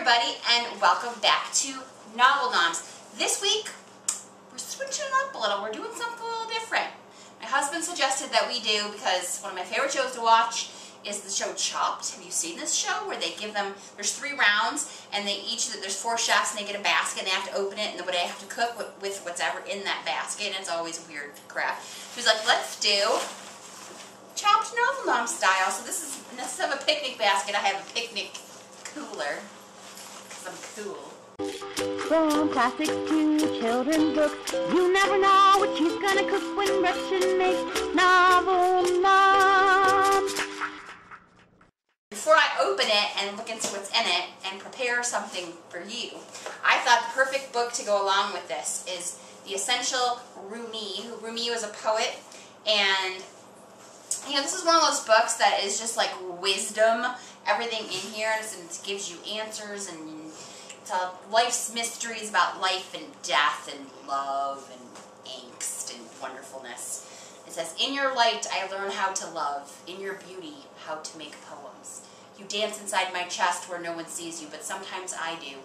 everybody, and welcome back to Novel Noms. This week, we're switching it up a little. We're doing something a little different. My husband suggested that we do, because one of my favorite shows to watch is the show Chopped. Have you seen this show? Where they give them, there's 3 rounds, and there's 4 chefs, and they get a basket, and they have to open it, and they have to cook with whatever in that basket, and it's always weird crap. She was like, let's do Chopped Novel Nom style. So this is, instead of a picnic basket, I have a picnic cooler, because I'm cool. From classics to children's books, you never know what she's gonna cook when Gretchen makes Novel Noms. Before I open it and look and see what's in it and prepare something for you, I thought the perfect book to go along with this is The Essential Rumi. Rumi was a poet, and you know, this is one of those books that is just like wisdom, everything in here, and it gives you answers, and it's life's mysteries about life and death and love and angst and wonderfulness. It says, in your light I learn how to love, in your beauty how to make poems. You dance inside my chest where no one sees you, but sometimes I do,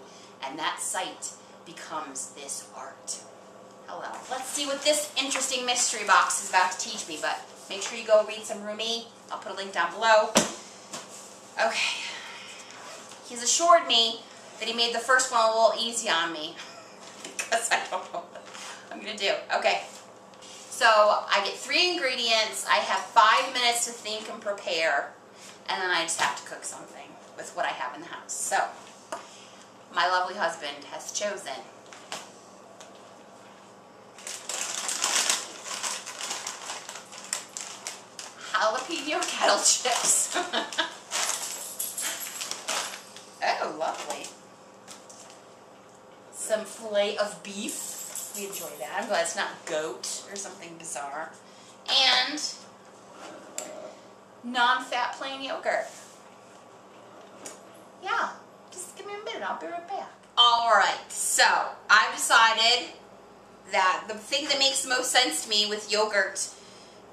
and that sight becomes this art. Hello. Let's see what this interesting mystery box is about to teach me, but make sure you go read some Rumi. I'll put a link down below. Okay. He's assured me that he made the first one a little easy on me, because I don't know what I'm going to do. Okay. So I get 3 ingredients. I have 5 minutes to think and prepare, and then I just have to cook something with what I have in the house. So my lovely husband has chosen jalapeno kettle chips. Oh, lovely. Some filet of beef. We enjoy that. I'm glad it's not goat or something bizarre. And non-fat plain yogurt. Yeah, just give me a minute. I'll be right back. Alright, so I've decided that the thing that makes the most sense to me with yogurt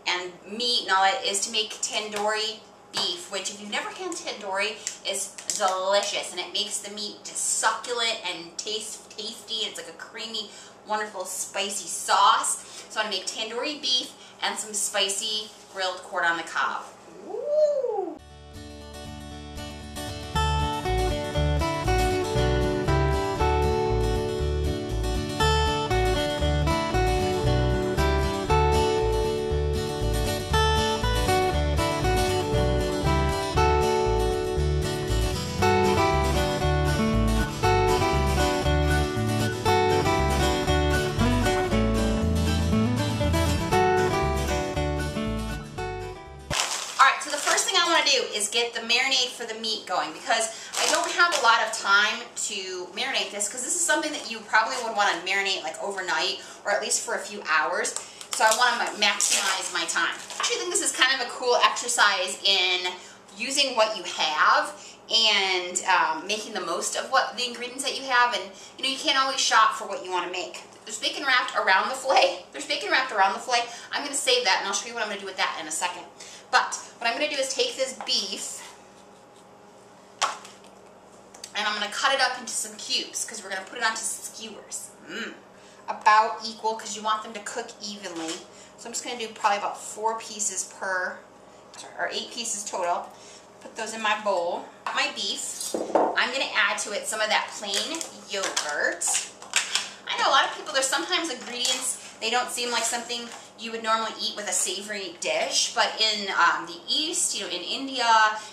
and meat and all that is to make tandoori beef, which if you've never had tandoori is delicious, and it makes the meat just succulent and tasty. It's like a creamy, wonderful, spicy sauce. So I'm going to make tandoori beef and some spicy grilled corn on the cob. Ooh. Is get the marinade for the meat going, because I don't have a lot of time to marinate this, because this is something that you probably would want to marinate like overnight or at least for a few hours. So I want to maximize my time. I actually think this is kind of a cool exercise in using what you have and making the most of the ingredients that you have. And you know, you can't always shop for what you want to make. There's bacon wrapped around the filet. I'm going to save that, and I'll show you what I'm going to do with that in a second. But what I'm going to do is take this beef, and I'm going to cut it up into some cubes, because we're going to put it onto skewers. About equal, because you want them to cook evenly. So I'm just going to do probably about 4 pieces or 8 pieces total. Put those in my bowl. My beef, I'm going to add to it some of that plain yogurt. I know a lot of people, there's sometimes ingredients, they don't seem like something you would normally eat with a savory dish, but in the East, you know, in India,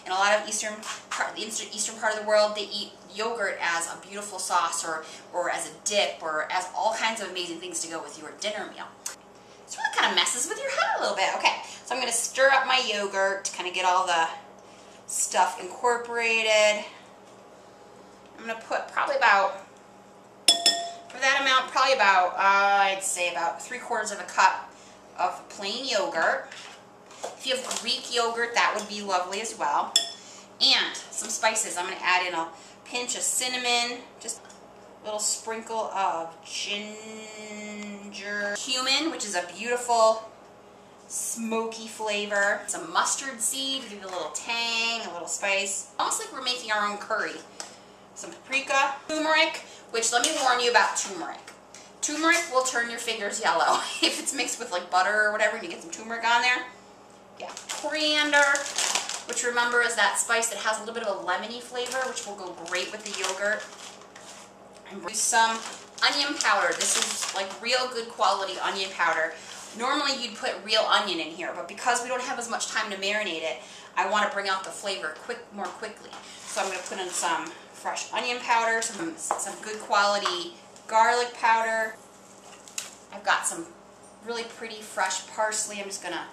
in a lot of the eastern part of the world, they eat yogurt as a beautiful sauce, or as a dip, or as all kinds of amazing things to go with your dinner meal. This really kind of messes with your head a little bit. Okay, so I'm going to stir up my yogurt to kind of get all the stuff incorporated. I'm going to put probably about, for that amount, probably about, I'd say about 3/4 of a cup of plain yogurt. If you have Greek yogurt, that would be lovely as well. And some spices. I'm going to add in a pinch of cinnamon, just a little sprinkle of ginger, cumin, which is a beautiful smoky flavor, some mustard seed to give it a little tang, a little spice. Almost like we're making our own curry. some paprika, turmeric, which let me warn you about turmeric. Turmeric will turn your fingers yellow if it's mixed with like butter or whatever and you get some turmeric on there. Yeah, coriander, which remember is that spice that has a little bit of a lemony flavor, which will go great with the yogurt. I'm going to use some onion powder. This is like real good quality onion powder. Normally you'd put real onion in here, but because we don't have as much time to marinate it, I want to bring out the flavor more quickly. So I'm going to put in some fresh onion powder, some good quality garlic powder. I've got some really pretty fresh parsley. I'm just going to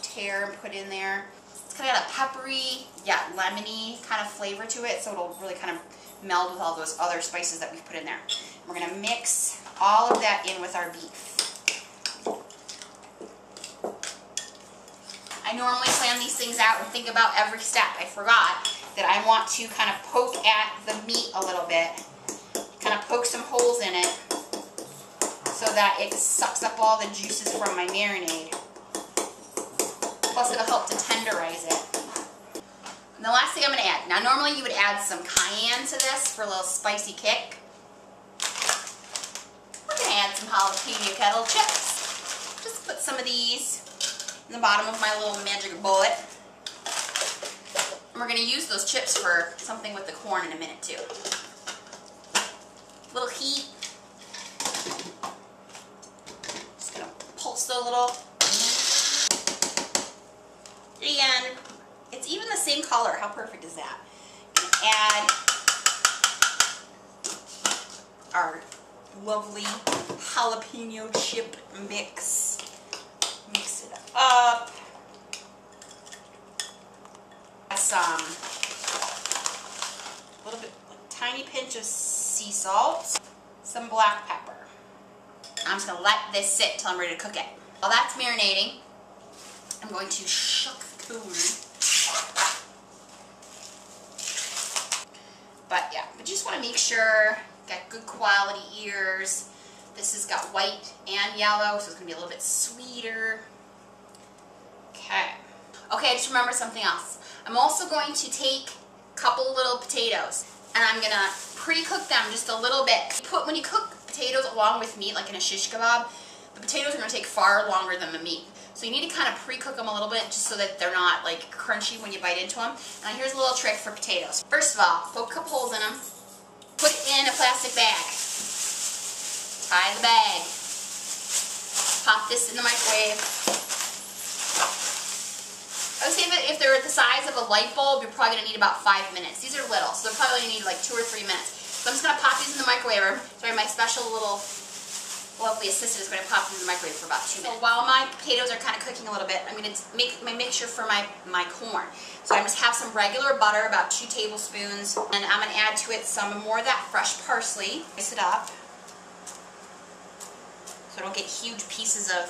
tear and put in there. It's kind of got a peppery, lemony kind of flavor to it, so it'll really kind of meld with all those other spices that we've put in there. We're going to mix all of that in with our beef. I normally plan these things out and think about every step. I forgot that I want to kind of poke at the meat a little bit, kind of poke some holes in it so that it sucks up all the juices from my marinade. Plus it'll help to tenderize it. And the last thing I'm going to add, now normally you would add some cayenne to this for a little spicy kick. We're going to add some jalapeno kettle chips. Just put some of these in the bottom of my little magic bullet. And we're going to use those chips for something with the corn in a minute too. Little heat. Just going to pulse it a little. And it's even the same color. How perfect is that? Add our lovely jalapeno chip mix. Mix it up. Add some, a little bit, a tiny pinch of sea salt, some black pepper. I'm just going to let this sit until I'm ready to cook it. While that's marinating, I'm going to shuck the corn. But yeah, but you just want to make sure got good quality ears. This has got white and yellow, so it's going to be a little bit sweeter. Okay. Okay, just remember something else. I'm also going to take a couple little potatoes, and I'm going to pre-cook them just a little bit. When you cook potatoes along with meat, like in a shish kebab, the potatoes are going to take far longer than the meat. So you need to kind of pre-cook them a little bit just so that they're not like crunchy when you bite into them. Now here's a little trick for potatoes. First of all, poke a couple holes in them. Put it in a plastic bag. Tie the bag. Pop this in the microwave. I would say that if they're the size of a light bulb, you're probably going to need about 5 minutes. These are little, so they're probably going to need like 2 or 3 minutes. So I'm just going to pop these in the microwave. Sorry, my special little lovely assistant is going to pop them in the microwave for about 2 minutes. So while my potatoes are kind of cooking a little bit, I'm going to make my mixture for my corn. So I just have some regular butter, about 2 tablespoons, and I'm going to add to it some more of that fresh parsley. Mix it up so I don't get huge pieces of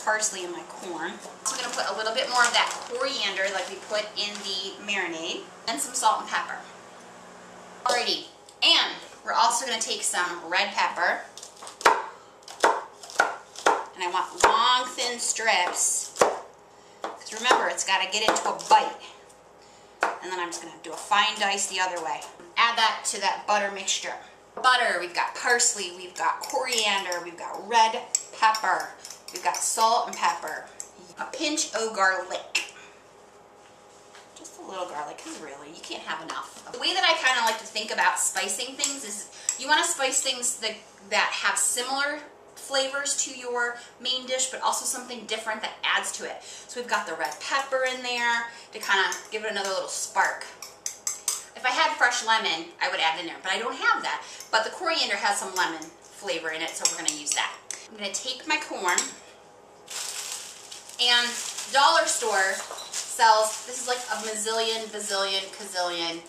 parsley in my corn. So I'm going to put a little bit more of that coriander like we put in the marinade, and some salt and pepper. Alrighty, and we're also going to take some red pepper. And I want long, thin strips, because remember, it's got to get into a bite. And then I'm just going to do a fine dice the other way. Add that to that butter mixture. Butter, we've got parsley, we've got coriander, we've got red pepper, we've got salt and pepper, a pinch of garlic. Just a little garlic, because really, you can't have enough. The way that I kind of like to think about spicing things is you want to spice things that have similar flavors to your main dish, but also something different that adds to it. So we've got the red pepper in there to kind of give it another little spark. If I had fresh lemon, I would add it in there, but I don't have that. But the coriander has some lemon flavor in it, so we're going to use that. I'm going to take my corn, and dollar store sells, this is like a bazillion, gazillion,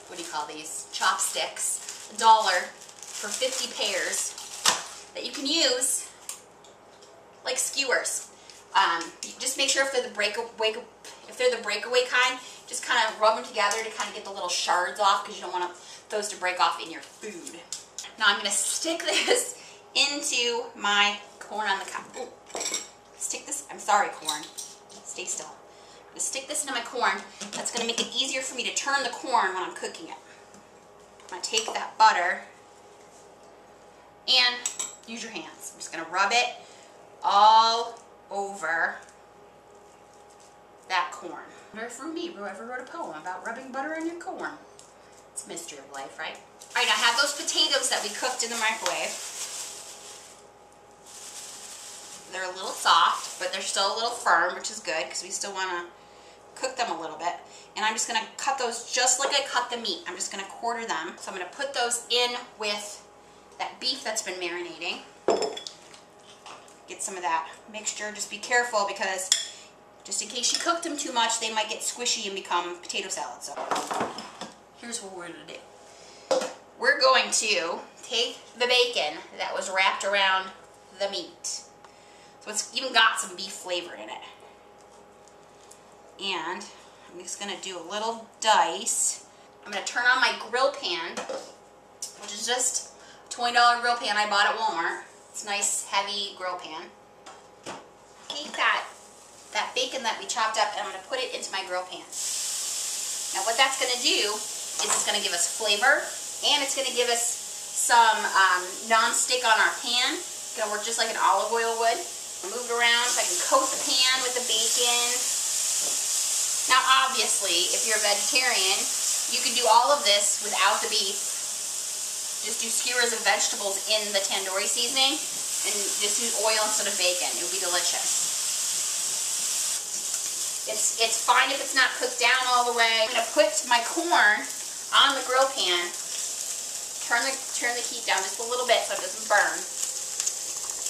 what do you call these? Chopsticks. $1 for 50 pairs. That you can use like skewers. Just make sure if they're the breakaway kind, just kind of rub them together to kind of get the little shards off, because you don't want those to break off in your food. Now I'm going to stick this into my corn on the cob. Stick this, I'm sorry corn, stay still. I'm going to stick this into my corn. That's going to make it easier for me to turn the corn when I'm cooking it. I'm going to take that butter and use your hands. I'm just going to rub it all over that corn. I wonder if Rumi ever wrote a poem about rubbing butter on your corn. It's a mystery of life, right? Alright, I have those potatoes that we cooked in the microwave. They're a little soft, but they're still a little firm, which is good because we still want to cook them a little bit. And I'm just going to cut those just like I cut the meat. I'm just going to quarter them. So I'm going to put those in with that beef that's been marinating. Get some of that mixture. Just be careful because just in case you cooked them too much, they might get squishy and become potato salad. So here's what we're going to do. We're going to take the bacon that was wrapped around the meat. So it's even got some beef flavor in it. And I'm just going to do a little dice. I'm going to turn on my grill pan, which is just a $20 grill pan I bought at Walmart. It's a nice, heavy grill pan. Take that bacon that we chopped up, and I'm going to put it into my grill pan. Now what that's going to do is it's going to give us flavor, and it's going to give us some non-stick on our pan. It's going to work just like an olive oil would. I'll move it around so I can coat the pan with the bacon. Now obviously, if you're a vegetarian, you can do all of this without the beef. Just do skewers of vegetables in the tandoori seasoning, and just use oil instead of bacon. It would be delicious. It's fine if it's not cooked down all the way. I'm going to put my corn on the grill pan. Turn the heat down just a little bit so it doesn't burn.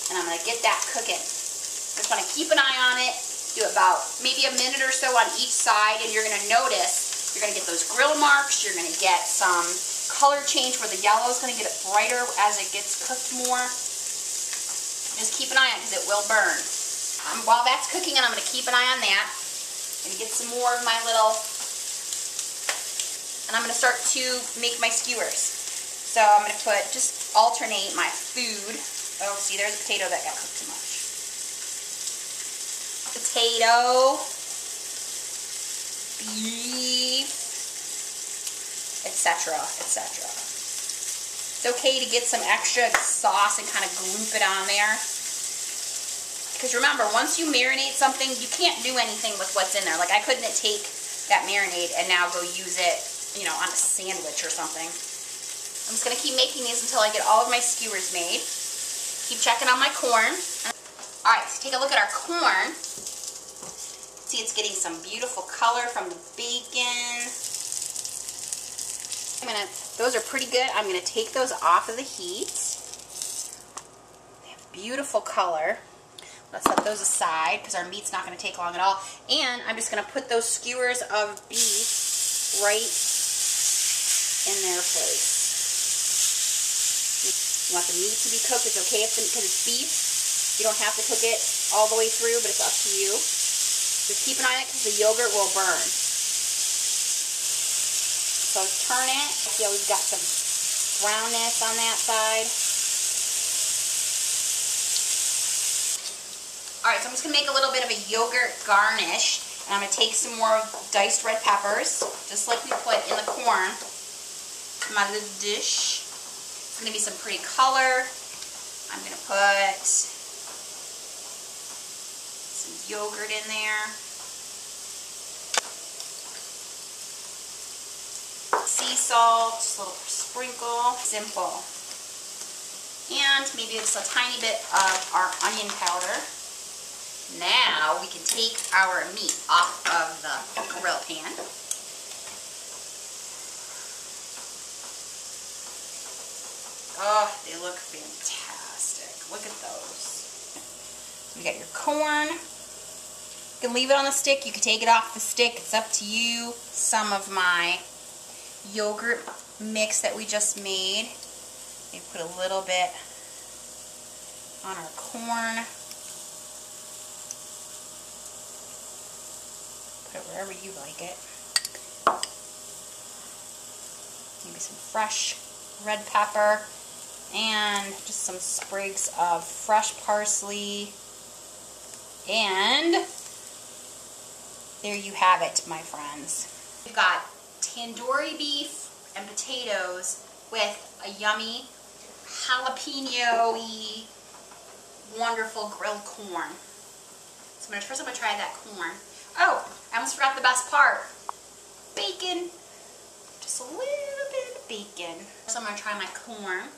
And I'm going to get that cooking. Just want to keep an eye on it. Do about maybe a minute or so on each side, and you're going to notice, you're going to get those grill marks. You're going to get some color change where the yellow is going to get brighter as it gets cooked more. Just keep an eye on it because it will burn. While that's cooking, and I'm going to keep an eye on that. I'm going to get some more of my little, and I'm going to start to make my skewers. So I'm going to just alternate my food. Oh, see, there's a potato that got cooked too much. Potato, beef, etc., etc. It's okay to get some extra sauce and kind of gloop it on there. Because remember, once you marinate something, you can't do anything with what's in there. Like, I couldn't take that marinade and now go use it, you know, on a sandwich or something. I'm just going to keep making these until I get all of my skewers made. Keep checking on my corn. Alright, so take a look at our corn. See, it's getting some beautiful color from the bacon. Those are pretty good. I'm going to take those off of the heat. They have beautiful color. Let's set those aside because our meat's not going to take long at all. And I'm just going to put those skewers of beef right in their place. You want the meat to be cooked. It's okay because it's beef. You don't have to cook it all the way through, but it's up to you. Just keep an eye on it because the yogurt will burn. So turn it. See how we've got some brownness on that side. Alright, so I'm just going to make a little bit of a yogurt garnish. And I'm going to take some more diced red peppers, just like we put in the corn, to my little dish. It's going to be some pretty color. I'm going to put some yogurt in there. Sea salt, just a little sprinkle. Simple. And maybe just a tiny bit of our onion powder. Now we can take our meat off of the grill pan. Oh, they look fantastic. Look at those. You got your corn. You can leave it on the stick. You can take it off the stick. It's up to you. Some of my yogurt mix that we just made. We put a little bit on our corn. Put it wherever you like it. Maybe some fresh red pepper and just some sprigs of fresh parsley. And there you have it, my friends. We've got tandoori beef and potatoes with a yummy jalapeno-y wonderful grilled corn. So first I'm going to try that corn. Oh, I almost forgot the best part. Bacon. Just a little bit of bacon. So I'm going to try my corn.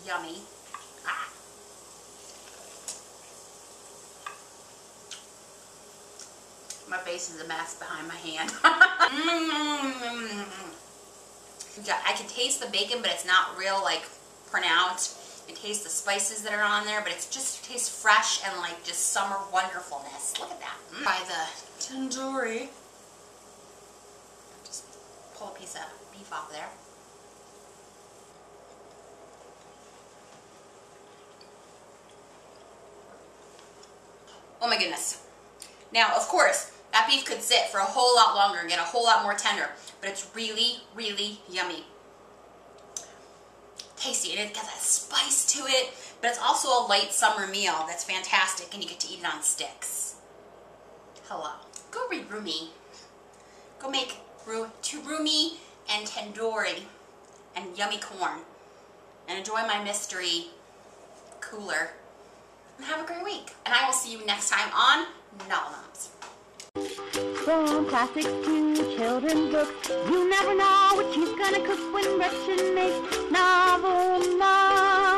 Yummy. Ah. My face is a mess behind my hand. Yeah, I can taste the bacon, but it's not real like pronounced. I taste the spices that are on there, but it just tastes fresh and like just summer wonderfulness. Look at that. Try the tandoori. Just pull a piece of beef off there. Oh my goodness. Now, of course, that beef could sit for a whole lot longer and get a whole lot more tender, but it's really, really yummy. Tasty, and it's got that spice to it, but it's also a light summer meal that's fantastic, and you get to eat it on sticks. Hello. Go read Rumi. Go make Rumi and tandoori and yummy corn, and enjoy my mystery cooler, and have a great week. And I will see you next time on Noms. From classics to children's books, you never know what she's gonna cook when Gretchen makes novel Noms.